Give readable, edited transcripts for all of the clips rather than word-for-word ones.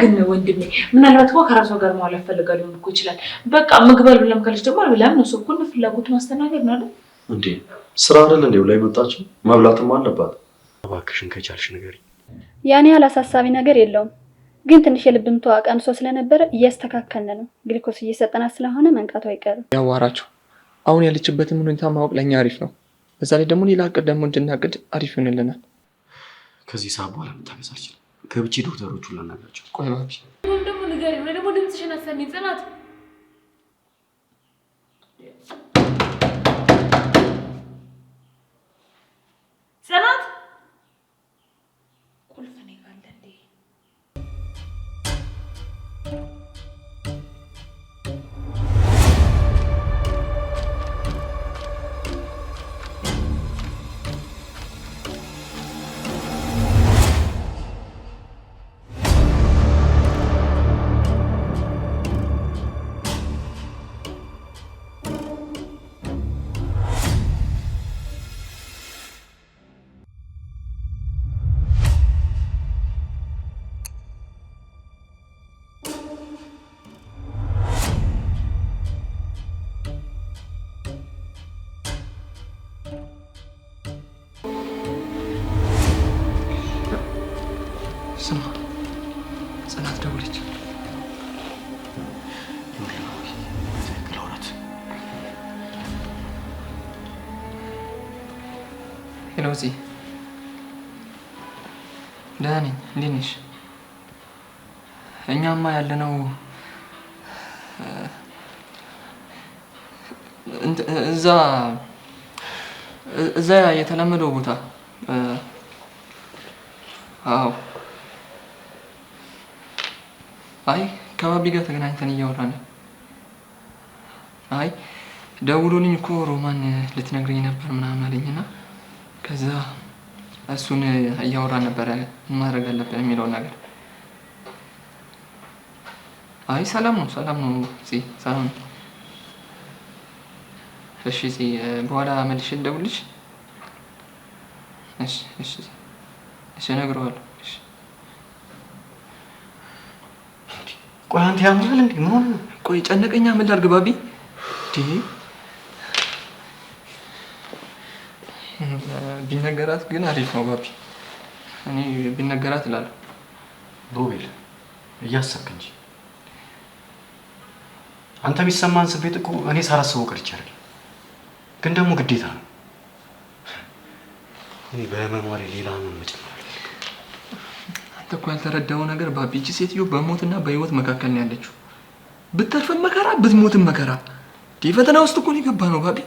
ግን ወንድሜ ምናልባት እኮ ከራሷ ጋር ማውላት ፈልጋ ሊሆን እኮ ይችላል። በቃ ምግብ አልበላም ካለች ደግሞ አልበላም ነው። እሱ እኮ ፍላጎት ማስተናገድ ነው አይደል እንዴ? ስራ አይደል እንዴ ላይ መጣችው? መብላትም አለባት። እባክሽን ከቻልሽ ንገሪኝ። ያኔ አላሳሳቢ ነገር የለውም፣ ግን ትንሽ የልብ ምቷ ቀንሶ ስለነበረ እያስተካከልን ነው። ግሉኮስ እየሰጠናት ስለሆነ መንቃቱ አይቀርም። ያዋራቸው አሁን ያለችበትን ሁኔታ ማወቅ ለኛ አሪፍ ነው። በዛ ላይ ደግሞ ሌላ እቅድ ደግሞ እንድናቅድ አሪፍ ይሆንልናል። ከዚህ ሰዓት በኋላ መታገስ አልችልም። ገብቼ ዶክተሮቹን ላናግራቸው። ቆይ ባቢ ደግሞ ንገሪኝ ወይ ደግሞ ድምፅሽን አሰሚኝ ጽናት። ጽናት ቁልፍ ነኝ አለ እንዴ? ስማ፣ ጽናት ደውለች። ሄሎ ዚ፣ ደህና ነኝ። እንዴት ነሽ? እኛማ ያለነው እዛ የተለመደው ቦታ። አዎ። አይ ከባቢ ጋር ተገናኝተን እያወራን። አይ ደውሎልኝ እኮ ሮማን ልትነግረኝ ነበር ምናምን አለኝና ከዛ እሱን እያወራን ነበረ ምን ማድረግ አለብን የሚለውን ነገር። አይ ሰላም ነው እዚህ ሰላም ነው። እሺ እዚህ በኋላ መልሼ ልደውልልሽ። እሺ እነግረዋለሁ። እሺ ቆይ አንተ ያምራል እንዴ? ምን ሆነ? ቆይ ጨነቀኛ። ምን ላድርግ ባቢ? ቢነገራት ግን አሪፍ ነው ባቢ። እኔ ቢነገራት እላለሁ። ሮቤል እያሰብክ እንጂ አንተ የሚሰማን ስሜት እኮ እኔ ሳላስበው ቀርቼ አይደለም፣ ግን ደግሞ ግዴታ ነው። እኔ በመማሬ ሌላ ምን መጨመር አንተ እኮ ያልተረዳው ነገር ባቢ፣ እቺ ሴትዮ በሞትና በህይወት መካከል ነው ያለችው። ብትተርፍም መከራ ብትሞትም መከራ። ፈተና ውስጥ እኮ ነው የገባነው ባቢ።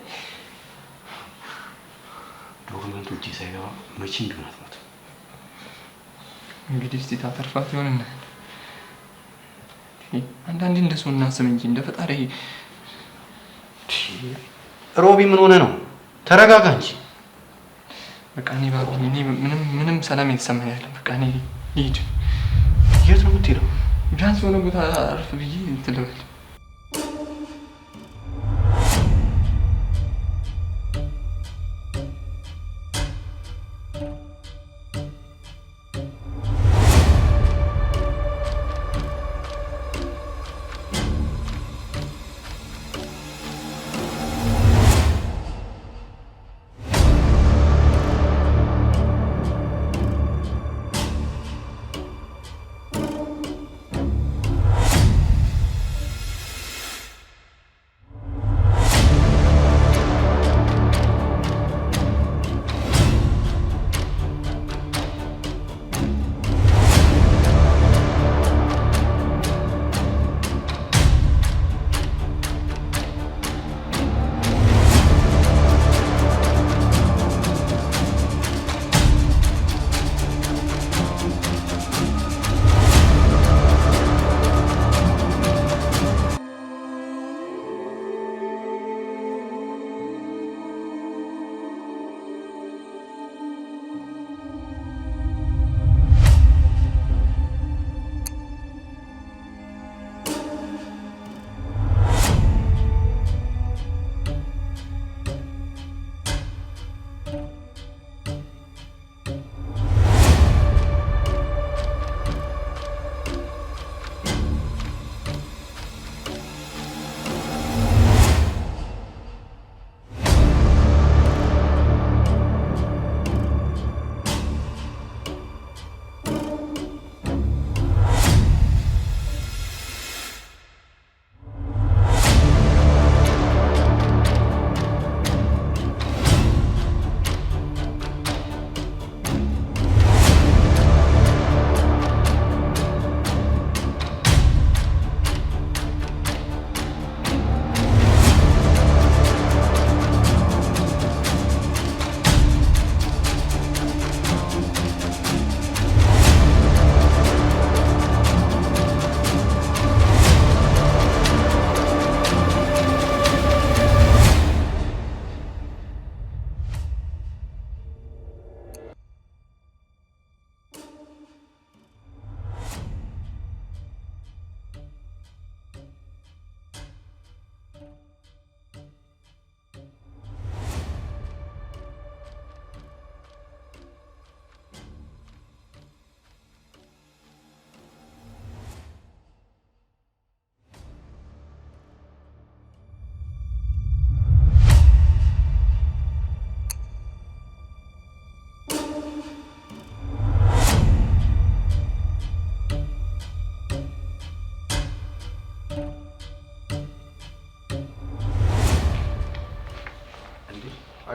ዶክመንቱ እጄ ሳይገባ መቼ እንደሆነ አትሞትም። እንግዲህ እስቲ ታተርፋት ይሆን? አንዳንዴ እንደሰው እናስብ እንጂ እንደ ፈጣሪ። ሮቢ ምን ሆነ ነው? ተረጋጋ እንጂ። በቃ እኔ ባቢ ምንም ሰላም የተሰማኝ አይደለም። በቃ እኔ ልሂድ። የት ነው የምትሄደው? ቢያንስ የሆነ ቦታ አርፍ ብዬ እንትን ልበል።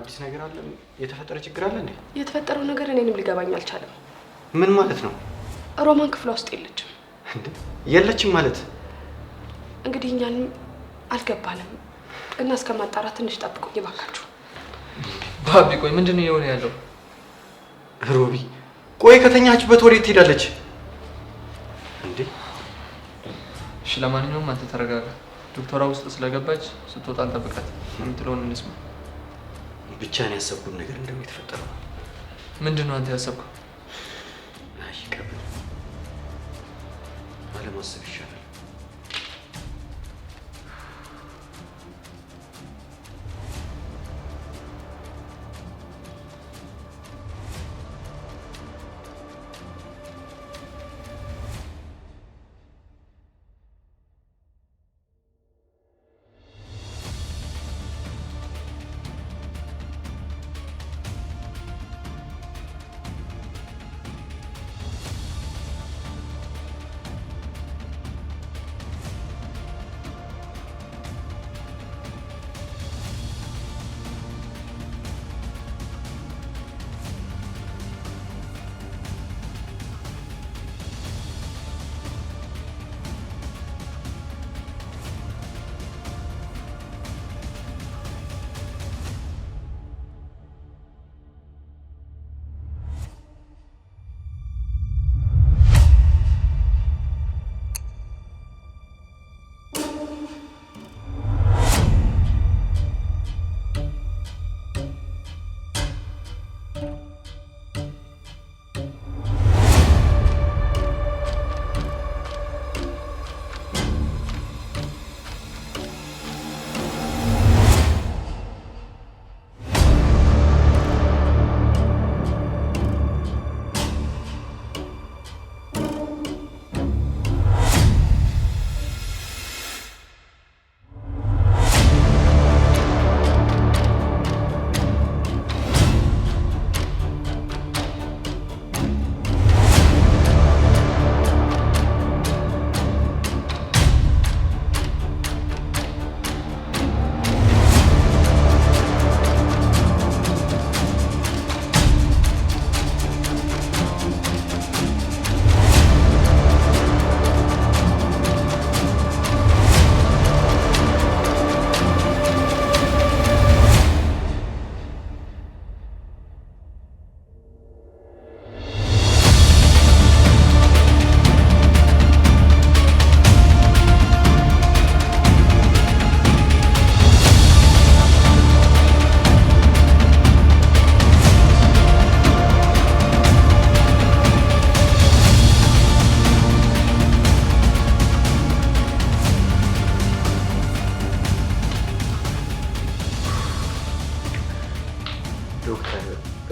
አዲስ ነገር አለ? የተፈጠረ ችግር አለ እንዴ? የተፈጠረው ነገር እኔንም ሊገባኝ አልቻለም። ምን ማለት ነው? ሮማን ክፍሏ ውስጥ የለችም። እንዴ የለችም ማለት? እንግዲህ እኛንም አልገባንም እና እስከማጣራት ትንሽ ጠብቁኝ እባካችሁ። ባቢ ቆይ ምንድን ነው የሆነ ያለው? ሮቢ ቆይ ከተኛችበት ወዴት ትሄዳለች እንዴ? እሺ ለማንኛውም አንተ ተረጋጋ። ዶክተሯ ውስጥ ስለገባች ስትወጣ እንጠብቃት። የምትለውን እንስማ። ብቻ ነው ያሰብኩት ነገር እንደው የተፈጠረው። ምንድን ነው አንተ ያሰብከው? አይ ቀበል አለማሰብ ይሻላል።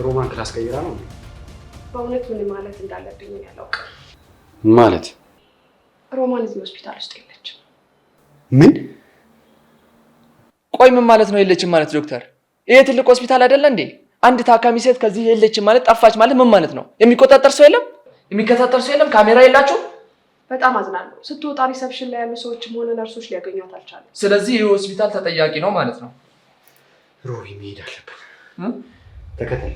ሮማን ክላስ ቀይራ ነው? በእውነት ምን ማለት እንዳለብኝ ያላውቅም። ማለት ሮማን እዚህ ሆስፒታል ውስጥ የለችም። ምን? ቆይ ምን ማለት ነው የለችም ማለት ዶክተር? ይሄ ትልቅ ሆስፒታል አይደለ እንዴ? አንድ ታካሚ ሴት ከዚህ የለችም ማለት ጠፋች ማለት ምን ማለት ነው? የሚቆጣጠር ሰው የለም? የሚከታተል ሰው የለም? ካሜራ የላችሁ? በጣም አዝናለሁ። ስትወጣ ሪሰፕሽን ላይ ያሉ ሰዎችም ሆነ ነርሶች ሊያገኟት አልቻለም። ስለዚህ ይህ ሆስፒታል ተጠያቂ ነው ማለት ነው። ሮቢ መሄድ አለብን። ተከተል።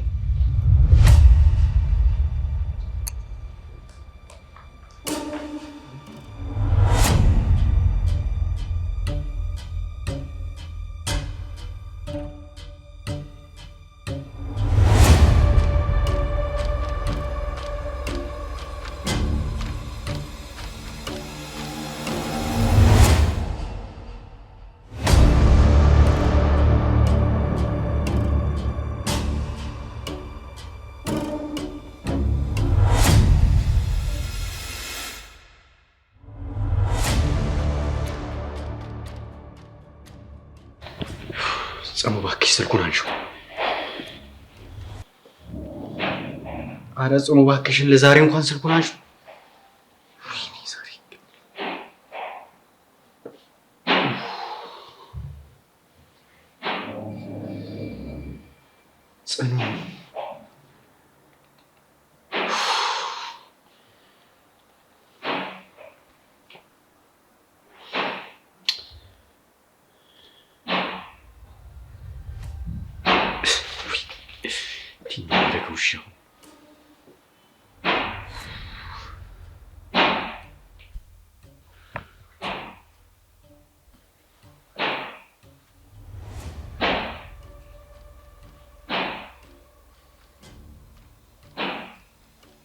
ጸሙ እባክሽ ስልኩን አንሺው። ኧረ ጸሙ እባክሽን ለዛሬ እንኳን ስልኩን አንሺው። ጽኑ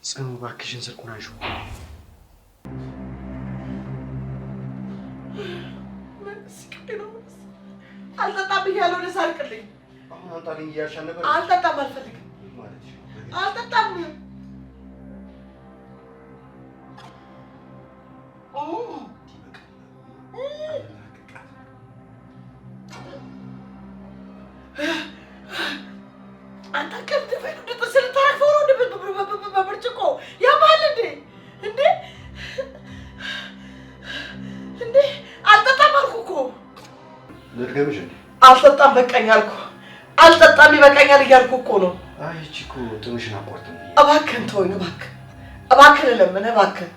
ጽኑ እባክሽን ስልኩን አንሺው። አልጠጣም ብያለሁ። ለሳልቅልኝ አሁን አንጣልኝ እያልሽ ነበር። አልጠጣም፣ አልፈልግም። አልጠጣም። አንተ ከብደፈኝ ጥርስ ልታረግፈው ነው በብርጭቆ ያማል እንዴ? እንዴ አልጠጣም አልኩ እኮ። ልድገምሽ እንዴ? አልጠጣም በቃኝ አልኩ። አልጠጣም ይበቃኛል እያልኩ እኮ ነው። አይ እቺ እኮ ጥምሽን አቋርጥም። እባክህን ተወኝ፣ እባክህን ልለምንህ፣ እባክህን።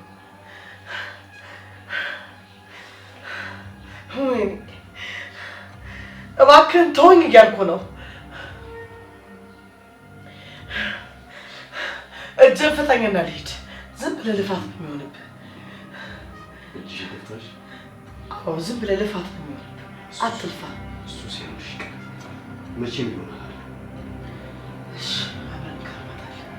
እባክህን ተወኝ እያልኩ ነው። እጅን ፍታኝና ልሂድ። ዝም ብለህ ልፋት ነው የሚሆንብህ። እጅሽን ፍታሽ? አዎ ዝም ብለህ ልፋት ነው የሚሆንብህ። አትልፋ። እሱ ሲሆንሽ መቼም ይሆናል። እሺ አብረን እንከርማታለን።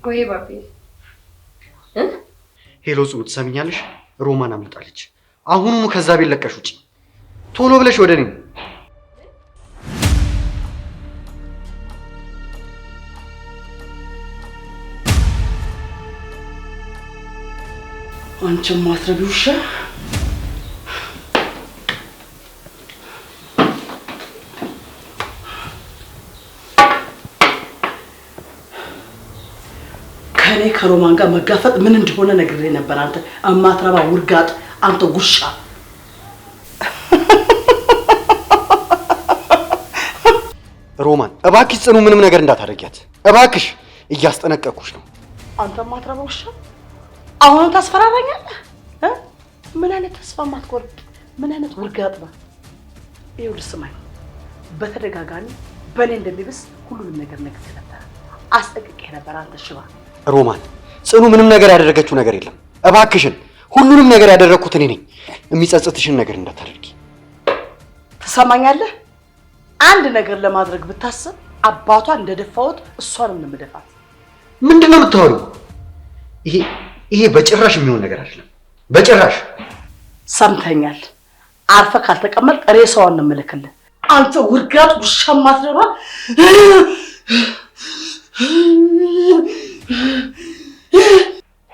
ወይ ባቢ ሄሎ ጽኑ፣ ትሰሚኛለሽ? ሮማን አምልጣለች። አሁኑኑ ከዛ ቤት ለቀሽ ውጪ። ቶሎ ብለሽ ወደ እኔ። አንቺም ማትረቢ ውሻ! ከኔ ከሮማን ጋር መጋፈጥ ምን እንደሆነ ነግሬ ነበር። አንተ አማትረባ ውርጋጥ፣ አንተ ጉሻ! ሮማን እባክሽ ጽኑ ምንም ነገር እንዳታደርጊያት እባክሽ፣ እያስጠነቀቅኩሽ ነው። አንተ አማትረባ ውሻ! አሁን ታስፈራራኛለህ? ምን አይነት ተስፋ ማትቆርጥ ምን አይነት ውርጋጥ ነው? ይኸውልህ ስማኝ፣ በተደጋጋሚ በእኔ እንደሚብስ ሁሉንም ነገር ነግሬ ነበር፣ አስጠንቅቄ ነበር። አንተ ሽባ! ሮማን ጽኑ ምንም ነገር ያደረገችው ነገር የለም። እባክሽን ሁሉንም ነገር ያደረኩት እኔ ነኝ። የሚጸጽትሽን ነገር እንዳታደርጊ። ትሰማኛለህ? አንድ ነገር ለማድረግ ብታስብ አባቷን እንደደፋሁት እሷንም ነው የምደፋት። ምንድነው የምታወሪው? ይሄ በጭራሽ የሚሆን ነገር አይደለም። በጭራሽ። ሰምተኛል? አርፈህ ካልተቀመጥ ሬሳዋን ነው የምልክልህ። አንተ ውርጋጥ ውሻ ማትረባ!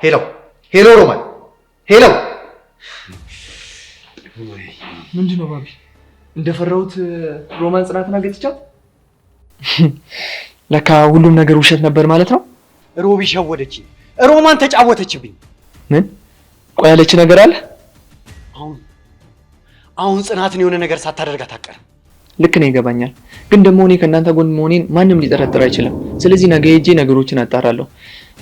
ሄሎ ሄሎ፣ ሮማን ሄሎ። ምንድነው ባቢ? እንደፈራሁት ሮማን ጽናትን አገኘቻት? ለካ ሁሉም ነገር ውሸት ነበር ማለት ነው። ሮቢ ሸወደችኝ። ሮማን ተጫወተችብኝ። ምን? ቆይ ያለች ነገር አለ? አሁን ጽናትን የሆነ ነገር ሳታደርጋት አትቀርም። ልክ ነው፣ ይገባኛል። ግን ደግሞ እኔ ከእናንተ ጎን መሆኔን ማንም ሊጠረጥር አይችልም። ስለዚህ ነገ ሄጄ ነገሮችን አጣራለሁ።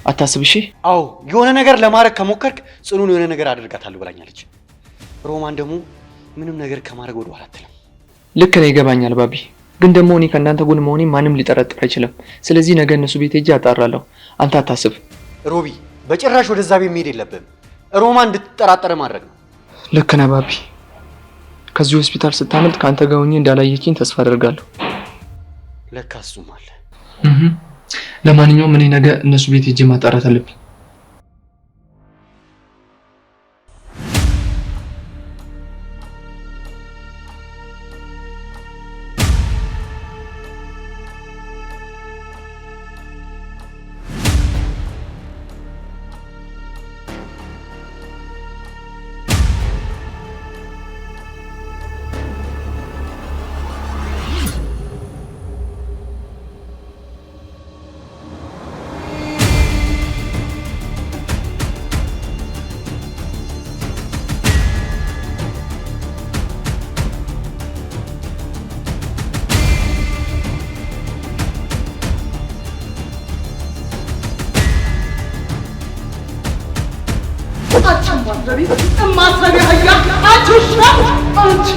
አታስብ እሺ? አዎ የሆነ ነገር ለማድረግ ከሞከርክ ጽኑን የሆነ ነገር አደርጋታለሁ ብላኛለች። ሮማን ደግሞ ምንም ነገር ከማድረግ ወደ ኋላ አትልም። ልክ ነው፣ ይገባኛል ባቢ። ግን ደግሞ እኔ ከእናንተ ጎን መሆኔን ማንም ሊጠረጥር አይችልም። ስለዚህ ነገ እነሱ ቤት ሄጄ አጣራለሁ። አንተ አታስብ። ሮቢ በጭራሽ ወደዛ ቤት መሄድ የለብህም። ሮማን እንድትጠራጠር ማድረግ ነው። ልክ ነህ ባቢ። ከዚህ ሆስፒታል ስታመልጥ ከአንተ ጋር ሆኜ እንዳላየችኝ ተስፋ አደርጋለሁ። ለካ እሱም አለ። ለማንኛውም እኔ ነገ እነሱ ቤት ሄጄ ማጣራት አለብኝ። ማትረቢ አህያ አንቺ ውሻ አንቺ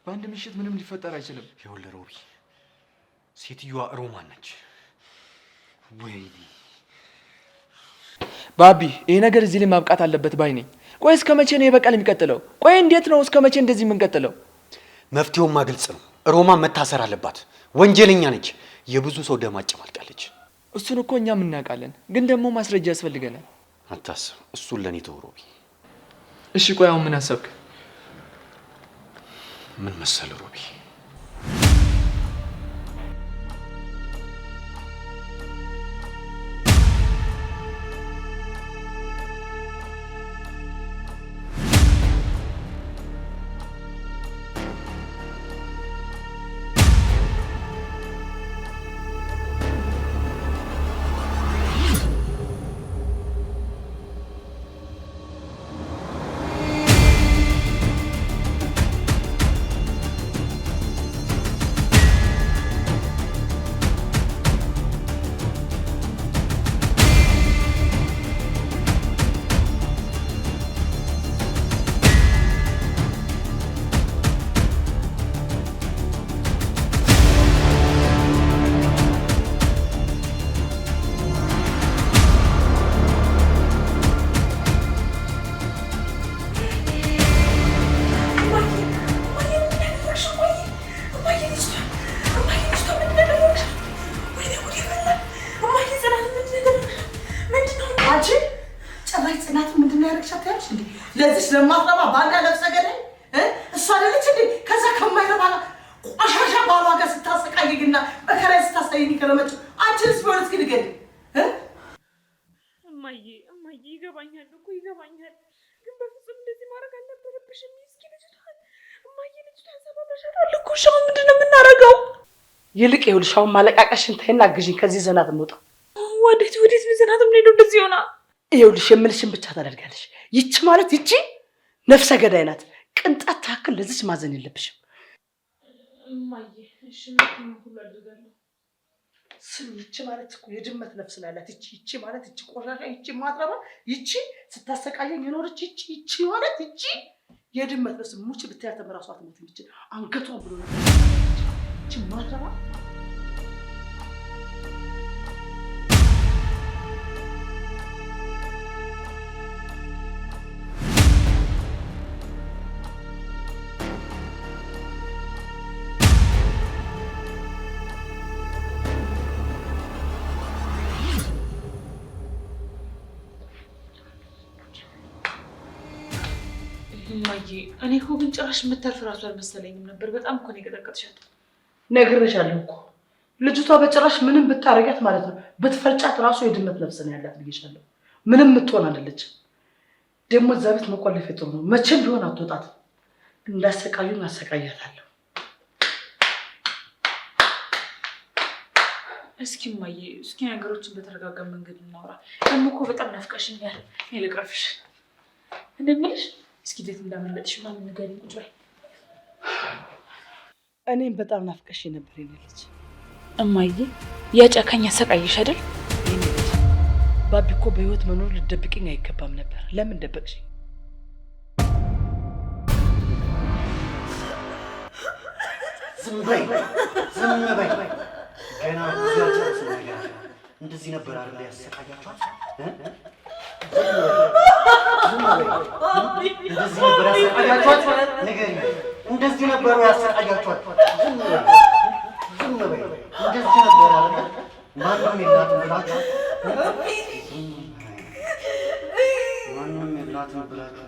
በአንድ ምሽት ምንም ሊፈጠር አይችልም። ይኸውልህ ሮቢ፣ ሴትዮዋ ሮማን ነች። ወይኔ ባቢ፣ ይሄ ነገር እዚህ ላይ ማብቃት አለበት ባይ ነኝ። ቆይ እስከ መቼ ነው የበቀል የሚቀጥለው? ቆይ እንዴት ነው እስከ መቼ እንደዚህ የምንቀጥለው? መፍትሄውማ ግልጽ ነው። ሮማን መታሰር አለባት። ወንጀለኛ ነች። የብዙ ሰው ደም አጨማልቃለች። እሱን እኮ እኛም እናውቃለን፣ ግን ደግሞ ማስረጃ ያስፈልገናል። አታስብ፣ እሱን ለኔ ተው ሮቢ። እሺ ቆይ አሁን ምን አሰብክ? ምን መሰለ ሮቢ፣ ለዚህ ስለማትረባ ባንዳ ነፍሰ ገዳይ እሷ አይደለች እንዴ? ከዛ ከማይረባ ቆሻሻ ባሏ ጋር ስታሰቃይግና በከራይ ስታሳይኝ ከረመጭ አንቺንስ ቢሆን እስኪ ንገሪ። እማዬ ይገባኛል እኮ ይገባኛል፣ ግን በፍጹም እንደዚህ ማድረግ አልነበረብሽም። እስኪ ልጅቷን እማዬ ልጅቷን ሰባብረሻታል እኮ። እሺ አሁን ምንድን ነው የምናደርገው? ይልቅ ይኸውልሽ አሁን ማለቃቀሽን ተይና አግዢኝ፣ ከዚህ ዘናት እንውጣ። ወዴት ዘናት የምንሄደው እንደዚህ ሆና? ይኸውልሽ የምልሽን ብቻ ታደርጋለሽ። ይቺ ማለት ይቺ ነፍሰ ገዳይ ናት። ቅንጣት ታክል ለዚች ማዘን የለብሽም እማዬ። እሺ ምን ሁሉ አድርጋለሁ። ይቺ ማለት እኮ የድመት ነፍስ ነው ያላት። ይቺ ማለት ይቺ ቆሻሻ፣ ይቺ ማትረባ፣ ይቺ ስታሰቃየኝ የኖረች ይቺ ማለት ይቺ የድመት ነፍስ ሙች ብታያት በራሷ ትሞት የሚችል አንገቷን ብሎ ነው ይቺ ማትረባ። እማዬ እኔ እኮ ግን ጭራሽ የምታልፍ እራሱ አልመሰለኝም ነበር። በጣም እኮ ነው የቀጠቀጥሻት። ነግሬሻለሁ እኮ ልጅቷ በጭራሽ ምንም ብታረጋት ማለት ነው ብትፈልጫት ራሱ የድመት ነፍስ ነው ያላት ብዬሻለሁ። ምንም የምትሆን አይደለች። ደግሞ እዛ ቤት መቆለፍ ጥሩ ነው። መቼም ቢሆን አትወጣትም። እንዳሰቃዩን አሰቃያታለሁ። እስኪ እማዬ እስኪ ነገሮችን በተረጋጋ መንገድ እናውራ። ደግሞ እኮ በጣም ናፍቀሽኛል። እኔ ልቅረፍሽ እንደምልሽ እስኪ እንዴት እንዳመለጥሽ ምናምን ንገሪኝ። ቁጭ በይ። እኔም በጣም ናፍቀሽ ነበር የኔ ልጅ። እማዬ ያጨካኝ አሰቃይሽ አይደል? የኔ ልጅ ባቢ እኮ በህይወት መኖር ልትደብቅኝ አይገባም ነበር። ለምን ደበቅሽኝ? ዝም በይ ዝም በይ። ገና ያጨረሰ ነገር እንደዚህ ነበር አይደል ያሰቃያችኋት? እንደዚህ ነበር ያሰቃያችኋት? ንገሪኝ፣ እንደዚህ ነበር ያሰቃያችኋት? ዝም በይ ዝም በይ። ማንም የላትም ብላችሁ ማንም የላትም ብላችሁ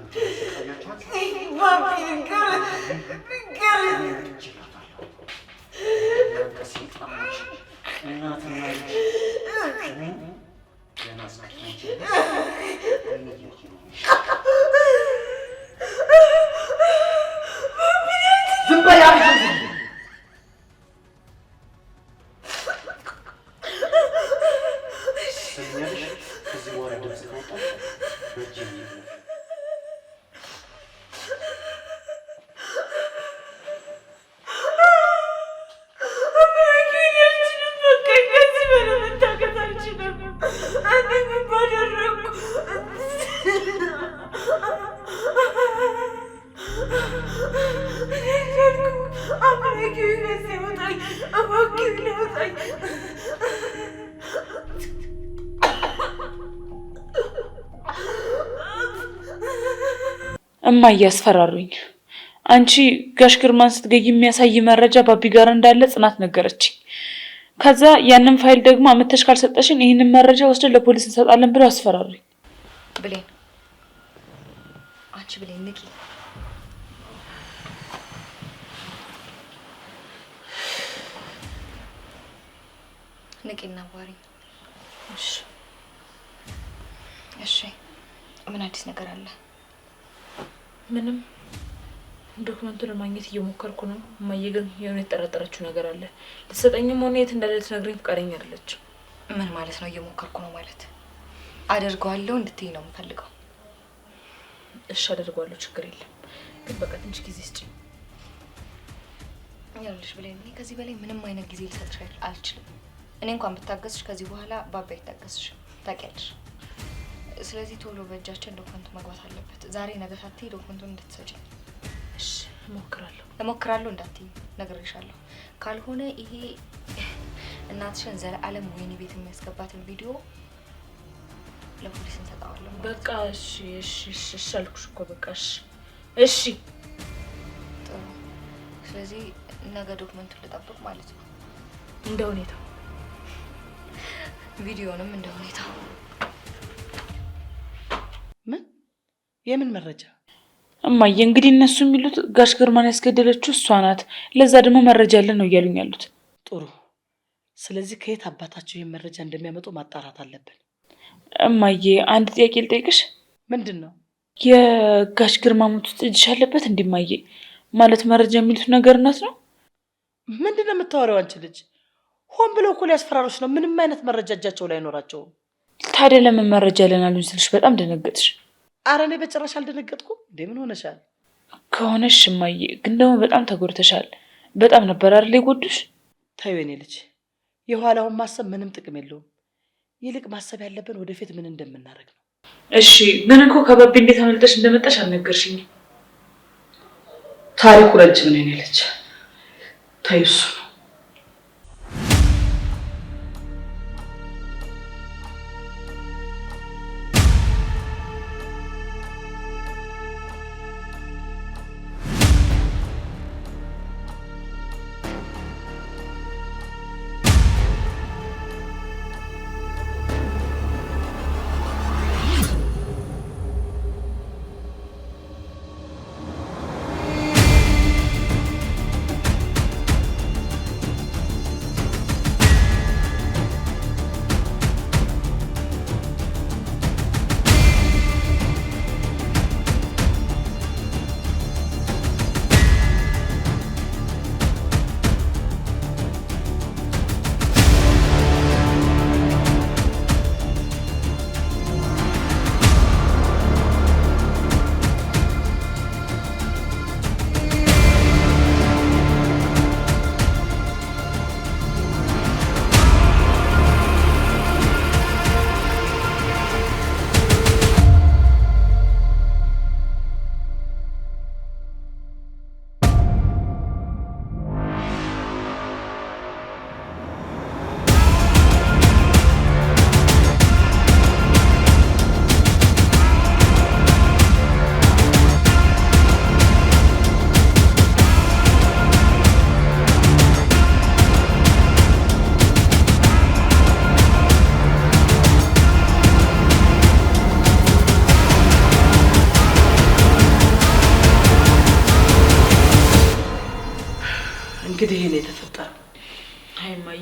እማዬ አስፈራሩኝ። አንቺ ጋሽ ግርማን ስትገይ የሚያሳይ መረጃ ባቢ ጋር እንዳለ ጽናት ነገረችኝ። ከዛ ያንን ፋይል ደግሞ አመተሽ ካልሰጠሽን ይሄንን መረጃ ወስደን ለፖሊስ እንሰጣለን ብለው አስፈራሩኝ። ብሌን አንቺ ብሌን ንቂ። ንቂና ዋሪ። እሺ ምን አዲስ ነገር አለ? ምንም ዶክመንቱን ለማግኘት እየሞከርኩ ነው። እማዬ ግን የሆነ የተጠረጠረችው ነገር አለ። ልትሰጠኝም ሆነ የት እንዳለ ልትነግረኝ ፈቃደኛ አይደለችም። ምን ማለት ነው እየሞከርኩ ነው ማለት? አደርገዋለሁ እንድትይ ነው የምፈልገው። እሺ አደርገዋለሁ፣ ችግር የለም። ግን በቃ ትንሽ ጊዜ ስጪኝ። ያልሽ ብሌን፣ እኔ ከዚህ በላይ ምንም አይነት ጊዜ ልሰጥሽ አልችልም። እኔ እንኳን ብታገስሽ ከዚህ በኋላ ባባ ይታገስሽ፣ ታውቂያለሽ። ስለዚህ ቶሎ በእጃችን ዶክመንቱ መግባት አለበት። ዛሬ ነገ ሳትይ ዶክመንቱን እንድትሰጪኝ። እሺ እሞክራለሁ እንዳትዪ ነግሬሻለሁ። ካልሆነ ይሄ እናትሽን ዘላለም ወይኔ ቤት የሚያስገባትን ቪዲዮ ለፖሊስ እንሰጣዋለን። በቃ እሺ አልኩሽ እኮ በቃ እሺ። ጥሩ። ስለዚህ ነገ ዶክመንቱን ልጠብቅ ማለት ነው? እንደ ሁኔታው፣ ቪዲዮንም እንደ ሁኔታው። ምን? የምን መረጃ? እማዬ እንግዲህ እነሱ የሚሉት ጋሽ ግርማን ያስገደለችው እሷ ናት፣ ለዛ ደግሞ መረጃ ያለን ነው እያሉኝ ያሉት። ጥሩ። ስለዚህ ከየት አባታቸው ይህን መረጃ እንደሚያመጡ ማጣራት አለብን። እማዬ አንድ ጥያቄ ልጠይቅሽ። ምንድን ነው? የጋሽ ግርማ ሞት ውስጥ እጅሽ አለበት? እንዲማዬ ማለት መረጃ የሚሉት ነገር እናት ነው። ምንድን ነው የምታወሪው አንቺ ልጅ? ሆን ብለው እኮ ሊያስፈራሩሽ ነው። ምንም አይነት መረጃ እጃቸው ላይ አይኖራቸውም። ታዲያ ለምን መረጃ ያለን አሉኝ ስልሽ በጣም ደነገጥሽ? አረ እኔ በጭራሽ አልደነገጥኩም። እንዴ ምን ሆነሻል? ከሆነሽ እማዬ ግን ደግሞ በጣም ተጎድተሻል። በጣም ነበር አይደል የጎዱሽ? ተይው የኔ ልጅ፣ የኋላውን ማሰብ ምንም ጥቅም የለውም። ይልቅ ማሰብ ያለብን ወደፊት ምን እንደምናደርግ ነው። እሺ ግን እኮ ከባቢ እንዴት አመልጠሽ እንደመጣሽ አልነገርሽኝም። ታሪኩ ረጅም ነው የኔ ልጅ። ተይው እሱ ነው። እንግዲህ ይሄን የተፈጠረው። አይ እማዬ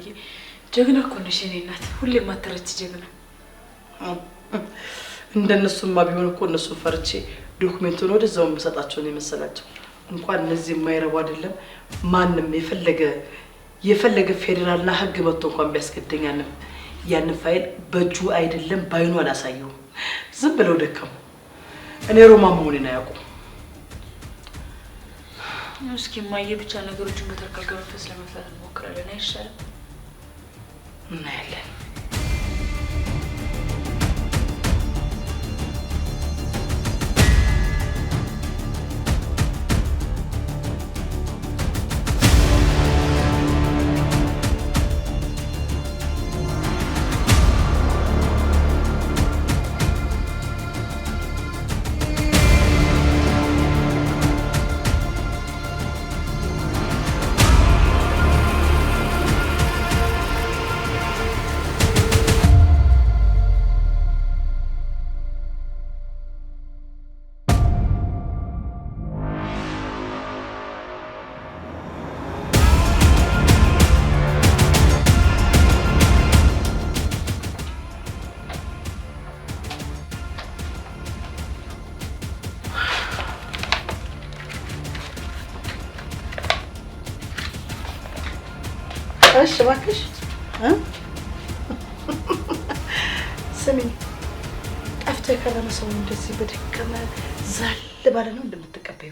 ጀግና እኮ ነሽ የኔ እናት፣ ሁሌም ማተረች ጀግና። እንደነሱማ ቢሆን እኮ እነሱን ፈርቼ ዶክመንቱን ወደዛው መሰጣቸው ነው የመሰላቸው። እንኳን እነዚህ የማይረቡ አይደለም ማንም የፈለገ ፌዴራልና ህግ መጥቶ እንኳን ቢያስገደኛንም ያንን ፋይል በእጁ አይደለም ባይኑ አላሳየው። ዝም ብለው ደከሙ። እኔ ሮማን መሆኔን አያውቁም። እስኪ እማዬ ብቻ ነገሮችን በተረጋጋ መንፈስ ለመፍታት እንሞክራለን አይሻልም? እናያለን። እሺ እባክሽ ስሚ፣ ጠፍቶ የከረመ ሰው እንደዚህ በድከመ ዛል ባለ ነው እንደምትቀበዩ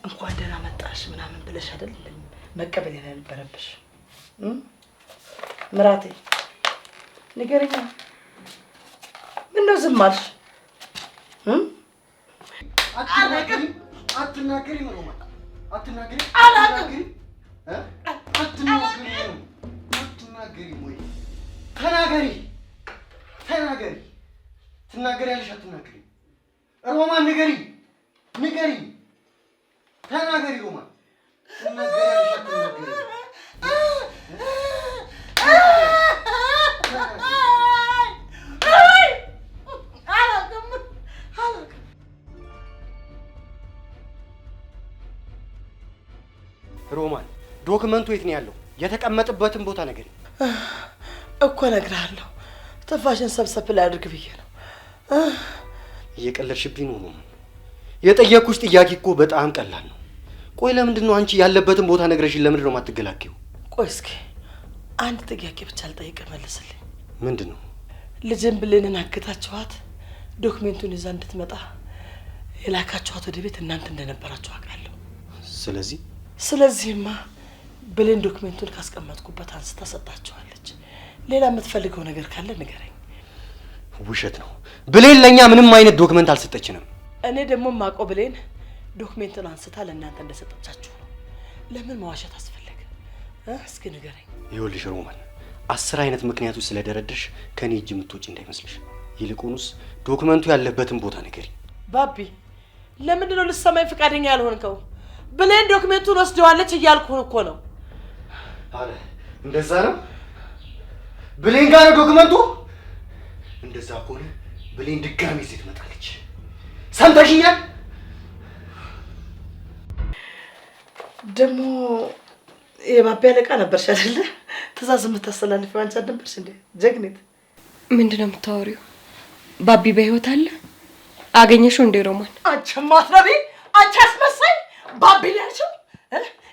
እንኳን ደህና መጣሽ ምናምን ብለሽ አይደል መቀበል የነበረብሽ። ምራቴ ንገረኛ፣ ምነው ዝም አልሽ? አትናገሪ ነው ማለት አትናገሪ አትናገሪ ወይ ተናገሪ ትናገሪያለሽ አትናገሪ? ሮማን ንገሪ ተናገሪ ሮማን ትናገሪያለሽ አትናገሪ? ሮማን ዶክመንቱ የት ነው ያለው? የተቀመጠበትን ቦታ ነገር እኮ እነግርሃለሁ። ትንፋሽን ሰብሰብ ላይ አድርግ ብዬ ነው። እየቀለድሽብኝ ነው። የጠየኩሽ ጥያቄ እኮ በጣም ቀላል ነው። ቆይ ለምንድን ነው አንቺ ያለበትን ቦታ ነግረሽኝ ለምንድን ነው የማትገላገው? ቆይ እስኪ አንድ ጥያቄ ብቻ ልጠይቅህ፣ መልስልኝ። ምንድን ነው? ልጅን ብሌንን አግታችኋት ዶክሜንቱን ይዛ እንድትመጣ የላካችኋት ወደ ቤት እናንተ እንደነበራችሁ አውቃለሁ። ስለዚህማ ብሌን ዶክሜንቱን ካስቀመጥኩበት አንስታ ሰጣችኋለች። ሌላ የምትፈልገው ነገር ካለ ንገረኝ። ውሸት ነው። ብሌን ለኛ ምንም አይነት ዶክመንት አልሰጠችንም። እኔ ደግሞ ማቆ ብሌን ዶክሜንቱን አንስታ ለእናንተ እንደሰጠቻችሁ ነው። ለምን መዋሸት አስፈለገ? እስኪ ንገረኝ። ይኸውልሽ ሮማን 10 አይነት ምክንያቶች ስለደረደርሽ ከኔ እጅ የምትወጪ እንዳይመስልሽ። ይልቁንስ ዶክመንቱ ያለበትን ቦታ ንገሪ። ባቢ ለምንድን ነው ልትሰማኝ ፈቃደኛ ያልሆንከው? ብሌን ዶክሜንቱን ወስደዋለች እያልኩ እኮ ነው። አረ እንደዛ ነው? ብሌን ጋር ነው ዶክመንቱ? እንደዛ ከሆነ ብሌን ድጋሚ እዚህ ትመጣለች። ሰምተሽኛል? ደግሞ የባቢ አለቃ ነበርሽ አይደለ? ትእዛዝ የምታስተላልፊው አንቺ ነበርሽ እንዴ? ጀግኔት። ምንድን ነው የምታወሪው? ባቢ በህይወት አለ? አገኘሽው እንዴ ሮማን? አንቺ ማትረቢ፣ አንቺ አስመሳይ ባቢ ያልሽው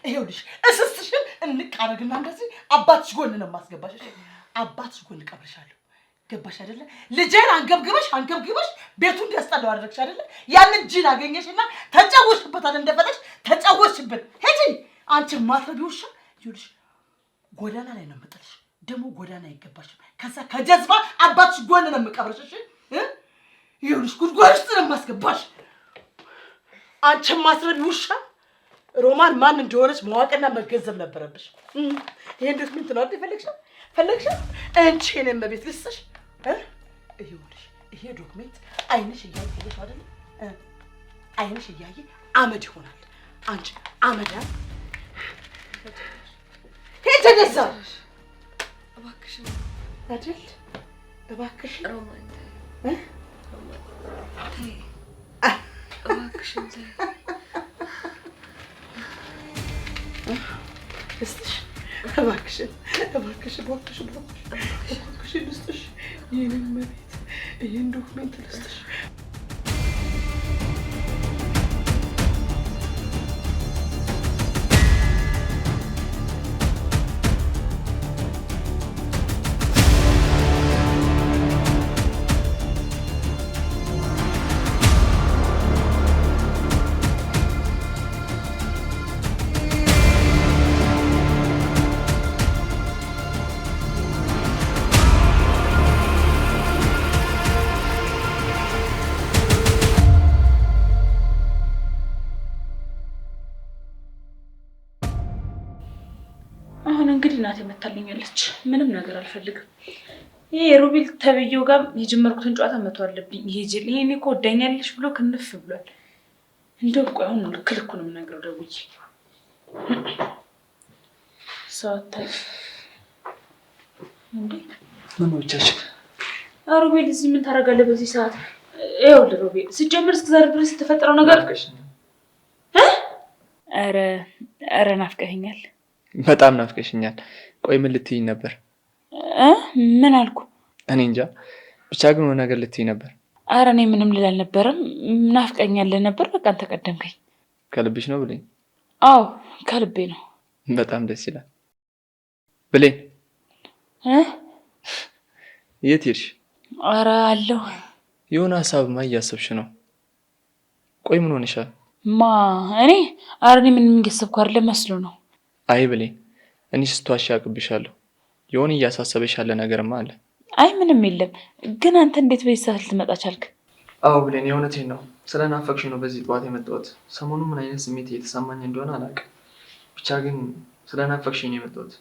ይኸውልሽ፣ እስስትሽን እንቃረግና እንደዚህ አባትሽ ጎን ነው የማስገባሽ። አባትሽ ጎን ቀብርሻለሁ። ገባሽ አይደለ? ልጄን አንገብግበሽ ቤቱን እንዲያስጠላው አደረግሽ አይደለ? ያንን ጅል አገኘሽና ተጫወሽበታል። እንደፈለግሽ ተጫወሽብን። ሄጂ አንቺ ማትረቢ ውሻ። ይኸውልሽ ጎዳና ላይ ነው የምጥልሽ። ደግሞ ጎዳና አይገባሽም። ከዛ ከጀዝባ አባትሽ ጎን ነው የምቀብርሽ። እሺ ይኸውልሽ ጉድጓድ ውስጥ ነው የማስገባሽ። አንቺ ማትረቢ ውሻ። ሮማን ማን እንደሆነች ማወቅና መገንዘብ ነበረብሽ። ይሄን ዶክመንት ነው አይደል ፈለግሽ? እንቺ እኔም በቤት ልስጥሽ። ይኸውልሽ ይሄ ዶክመንት አይንሽ እያየ ሄደሽ አይደል? አይንሽ እያየ አመድ ይሆናል። አንቺ አመዳ ሄደ ደዛ እባክሽ አይደል? እባክሽ ሮማን እባክሽ ልስጥሽ እባክሽን ልስጥሽ ይህንን መሬት ይህን ዶክሜንት ልስጥሽ። እንግዲህ እናቴ መታልኛለች። ምንም ነገር አልፈልግም። ይሄ የሮቤል ተብዬው ጋር የጀመርኩትን ጨዋታ መቶ አለብኝ። ይሄ ጅል ይሄኔ እኮ ወዳኛለሽ ብሎ ክንፍ ብሏል። እንደው ቆይ አሁን ልኩን የምነግረው ደውዬ ሰዓታይ እንዴ ምን ወጫችሁ? ሮቤል እዚህ ምን ታደርጋለህ በዚህ ሰዓት? ይኸውልህ ሮቤል ሲጀምር እስከ ዛሬ ድረስ የተፈጠረው ነገር ኧረ ናፍቀኸኛል። በጣም ናፍቀሽኛል። ቆይ ምን ልትይኝ ነበር? ምን አልኩ? እኔ እንጃ ብቻ ግን ሆነ ነገር ልትይኝ ነበር። ኧረ እኔ ምንም ልል አልነበረም። ናፍቀኛለህ ነበር። በቃ አንተ ቀደምከኝ። ከልብሽ ነው ብሌን? አዎ ከልቤ ነው። በጣም ደስ ይላል። ብሌን የት ሄድሽ? ኧረ አለሁ። የሆነ ሀሳብማ እያሰብሽ ነው። ቆይ ምን ሆነሻል? እኔ ኧረ እኔ ምንም እያሰብኩ አይደለም መስሎ ነው። አይ ብሌን እኔ ስትዋሺ አቅብሻለሁ። የሆነ እያሳሰበሽ ያለ ነገርማ አለ። አይ ምንም የለም። ግን አንተ እንዴት በዚህ ሰዓት ልትመጣ ቻልክ? አዎ ብሌን የእውነቴን ነው። ስለናፈቅሽ ነው በዚህ ጠዋት የመጣሁት። ሰሞኑን ምን አይነት ስሜት እየተሰማኝ እንደሆነ አላውቅም። ብቻ ግን ስለናፈቅሽ ነው የመጣሁት።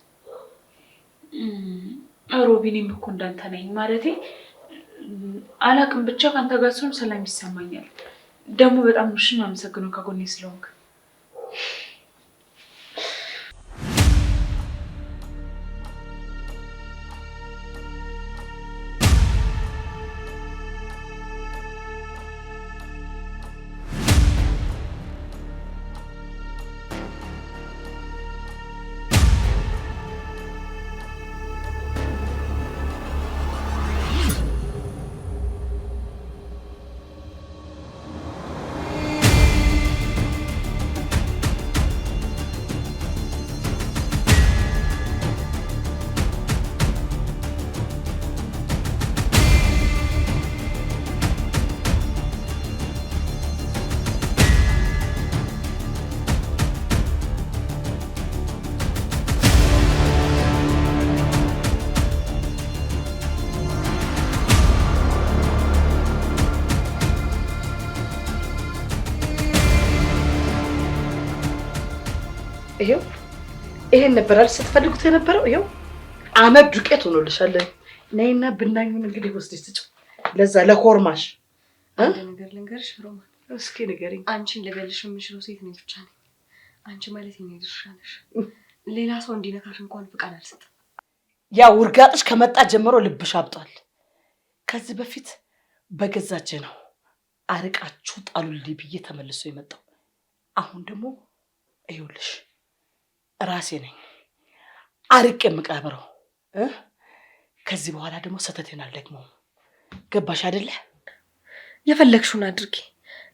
ሮቢኔም እኮ እንዳንተ ነኝ ማለቴ አላውቅም። ብቻ ከአንተ ጋር ስሆን ሰላም ይሰማኛል። ደግሞ በጣም ምሽ አመሰግነው ከጎኔ ስለሆንክ። ይሄው ይሄን ነበር አይደል ስትፈልጉት የነበረው? ይሄው አመድ ዱቄት ሆኖልሻል። ነይና ብናኙን እንግዲህ ወስደሽ ትጭው ለዛ ለኮርማሽ። አንድ ነገር ልንገርሽ ሮማን። እስኪ ንገሪኝ። አንቺን ልገልሽ የምችለው ሴት ነኝ ብቻ ነኝ። አንቺ ማለት የኔ ድርሻ ነሽ። ሌላ ሰው እንዲነካሽ እንኳን ፍቃድ አልሰጥም። ያ ውርጋጥሽ ከመጣ ጀምሮ ልብሽ አብጧል። ከዚህ በፊት በገዛጀ ነው አርቃችሁ ጣሉልኝ ብዬ ተመልሶ የመጣው። አሁን ደግሞ ይኸውልሽ ራሴ ነኝ አርቄ የምቀብረው። ከዚህ በኋላ ደግሞ ሰተቴን አልደግመውም። ገባሽ አይደለ? የፈለግሽውን አድርጊ።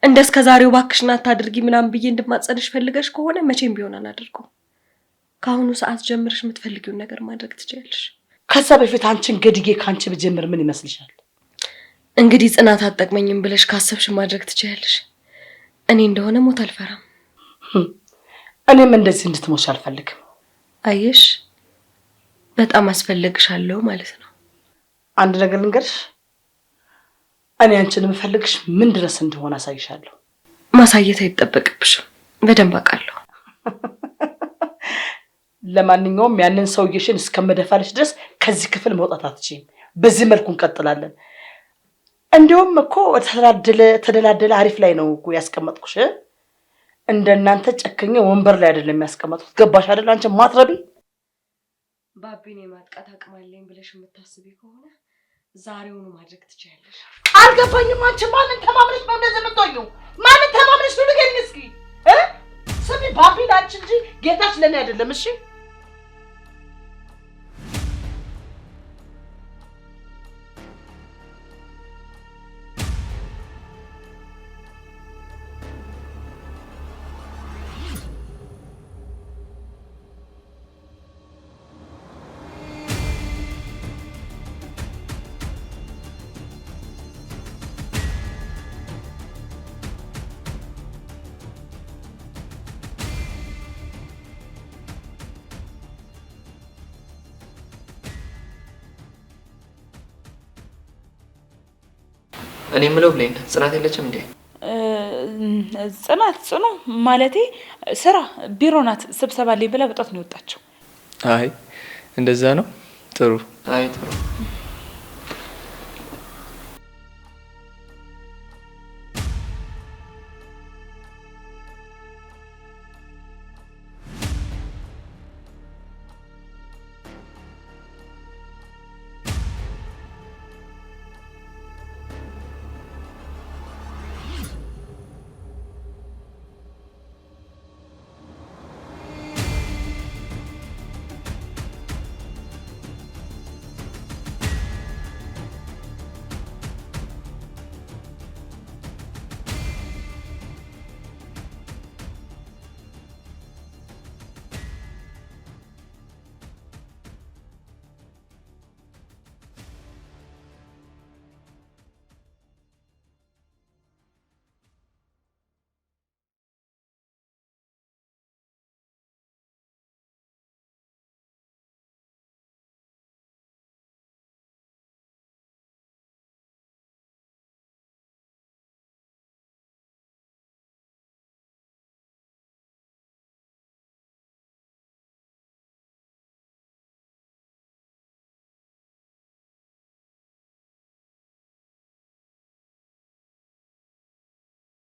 እንደስከ ዛሬው ባክሽና አታድርጊ ምናምን ብዬ እንድማጸድሽ ፈልገሽ ከሆነ መቼም ቢሆን አላደርገው። ከአሁኑ ሰዓት ጀምረሽ የምትፈልጊውን ነገር ማድረግ ትችያለሽ። ከዛ በፊት አንቺን ገድጌ ካንቺ ብጀምር ምን ይመስልሻል? እንግዲህ ጽናት አጠቅመኝም ብለሽ ካሰብሽ ማድረግ ትችያለሽ። እኔ እንደሆነ ሞት አልፈራም። እኔም እንደዚህ እንድትሞሽ አልፈልግም። አየሽ በጣም አስፈልግሻለሁ ማለት ነው። አንድ ነገር ልንገርሽ፣ እኔ አንቺን የምፈልግሽ ምን ድረስ እንደሆነ አሳይሻለሁ። ማሳየት አይጠበቅብሽም፣ በደንብ አውቃለሁ። ለማንኛውም ያንን ሰውዬሽን እስከመደፋልሽ ድረስ ከዚህ ክፍል መውጣት አትችይም። በዚህ መልኩ እንቀጥላለን። እንዲሁም እኮ ተደላደለ አሪፍ ላይ ነው እኮ ያስቀመጥኩሽ። እንደናንተ ጨከኛ ወንበር ላይ አይደለም የሚያስቀምጡት። ገባሽ አይደል? አንቺ ማትረቢ ባቢን የማጥቃት አቅም አለኝ ብለሽ የምታስቢ ከሆነ ዛሬውኑ ማድረግ ትችያለሽ። አልገባኝም። አንቺ ማንን ተማምነሽ ነው እንደዚህ የምትሆኚው? ማንን ተማምነሽ ነው? ንገሪኝ እስኪ። ስሚ ባቢን አንቺ እንጂ ጌታሽ ለኔ አይደለም። እሺ እኔ የምለው ብሌን ጽናት የለችም እንዴ? ጽናት ጽኑ ማለቴ ስራ ቢሮ ናት። ስብሰባ ላይ ብላ በጧት ነው የወጣችው። አይ እንደዛ ነው። ጥሩ። አይ ጥሩ።